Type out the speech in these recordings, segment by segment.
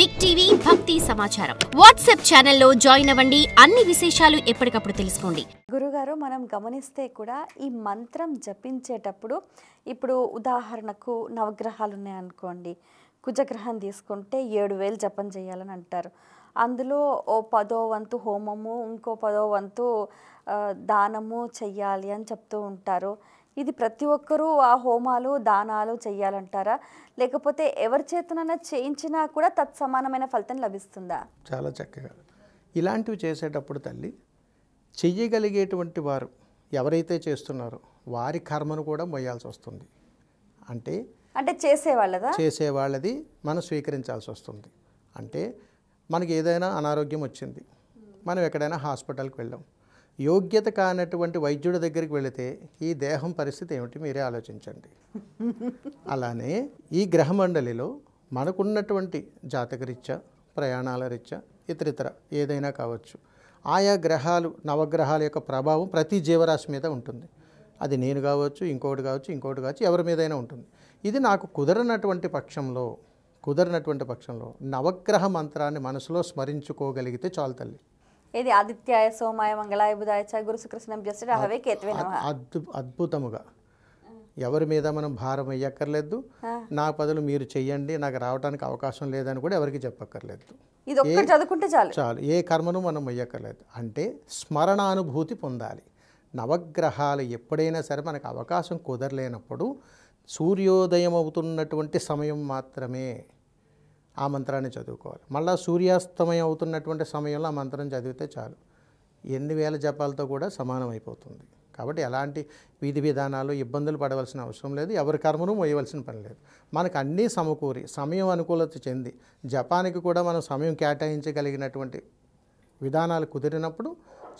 Big TV భక్తి సమాచారం WhatsApp ఛానల్లో జాయిన్ అవ్వండి. అన్ని విశేషాలు ఎప్పటికప్పుడు తెలుసుకోండి. గురుగారు, మనం గమనిస్తే కూడా ఈ మంత్రం జపించేటప్పుడు ఇప్పుడు ఉదాహరణకు నవగ్రహాలు ఉన్నాయనుకోండి, కుజగ్రహం తీసుకుంటే 7000 జపం చేయాలని అంటారు. అందులో ఓ 10వ వంతు హోమము, ఇంకో 10వ వంతు దానము చెయ్యాలి అని చెప్తూ ఉంటారు. ఇది ప్రతి ఒక్కరూ ఆ హోమాలు దానాలు చెయ్యాలంటారా, లేకపోతే ఎవరి చేతనైనా చేయించినా కూడా తత్సమానమైన ఫలితం లభిస్తుందా? చాలా చక్కగా ఇలాంటివి చేసేటప్పుడు తల్లి చెయ్యగలిగేటువంటి వారు ఎవరైతే చేస్తున్నారో వారి కర్మను కూడా మొయ్యాల్సి వస్తుంది. అంటే చేసేవాళ్ళది మనం స్వీకరించాల్సి వస్తుంది. అంటే మనకి ఏదైనా అనారోగ్యం వచ్చింది, మనం ఎక్కడైనా హాస్పిటల్కి వెళ్ళాం, యోగ్యత కానటువంటి వైద్యుడి దగ్గరికి వెళితే ఈ దేహం పరిస్థితి ఏమిటి మీరే ఆలోచించండి. అలానే ఈ గ్రహమండలిలో మనకున్నటువంటి జాతకరీత్యా, ప్రయాణాల రీత్యా, ఇతరితర ఏదైనా కావచ్చు, ఆయా గ్రహాలు నవగ్రహాల యొక్క ప్రభావం ప్రతి జీవరాశి మీద ఉంటుంది. అది నేను కావచ్చు, ఇంకోటి కావచ్చు, ఎవరి మీదైనా ఉంటుంది. ఇది నాకు కుదరనటువంటి పక్షంలో నవగ్రహ మంత్రాన్ని మనసులో స్మరించుకోగలిగితే చాలు తల్లి. ఇది ఆదిత్యాయ సోమాయ మంగళాయ బుధాయ చ గురు శుక్రశనం జస్టి అహవే కేతువే నమః. అద్భుతముగా ఎవరి మీద మనం భారం వేయక్కర్లేదు. నా బదులు మీరు చెయ్యండి, నాకు రావడానికి అవకాశం లేదని కూడా ఎవరికి చెప్పక్కర్లేదు. ఇది ఒక్కటి చదువుకుంటే చాలు. ఏ కర్మను మనం వేయక్కర్లేదు. అంటే స్మరణానుభూతి పొందాలి. నవగ్రహాలు ఎప్పుడైనా సరే మనకు అవకాశం కుదరలేనప్పుడు సూర్యోదయం అవుతున్నటువంటి సమయం మాత్రమే ఆ మంత్రాన్ని చదువుకోవాలి. మళ్ళీ సూర్యాస్తమయం అవుతున్నటువంటి సమయంలో ఆ మంత్రం చదివితే చాలు. ఎన్ని వేల జపాలతో కూడా సమానం అయిపోతుంది. కాబట్టి ఎలాంటి విధి విధానాలు ఇబ్బందులు పడవలసిన అవసరం లేదు. ఎవరి కర్మను మోయవలసిన పని లేదు. మనకు అన్నీ సమకూరి సమయం అనుకూలత చెంది జపానికి కూడా మనం సమయం కేటాయించగలిగినటువంటి విధానాలు కుదిరినప్పుడు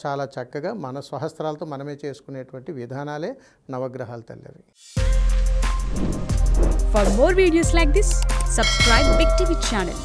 చాలా చక్కగా మన స్వహస్త్రాలతో మనమే చేసుకునేటువంటి విధానాలే నవగ్రహాలు తల్లివి. For more videos like this, subscribe Big TV channel.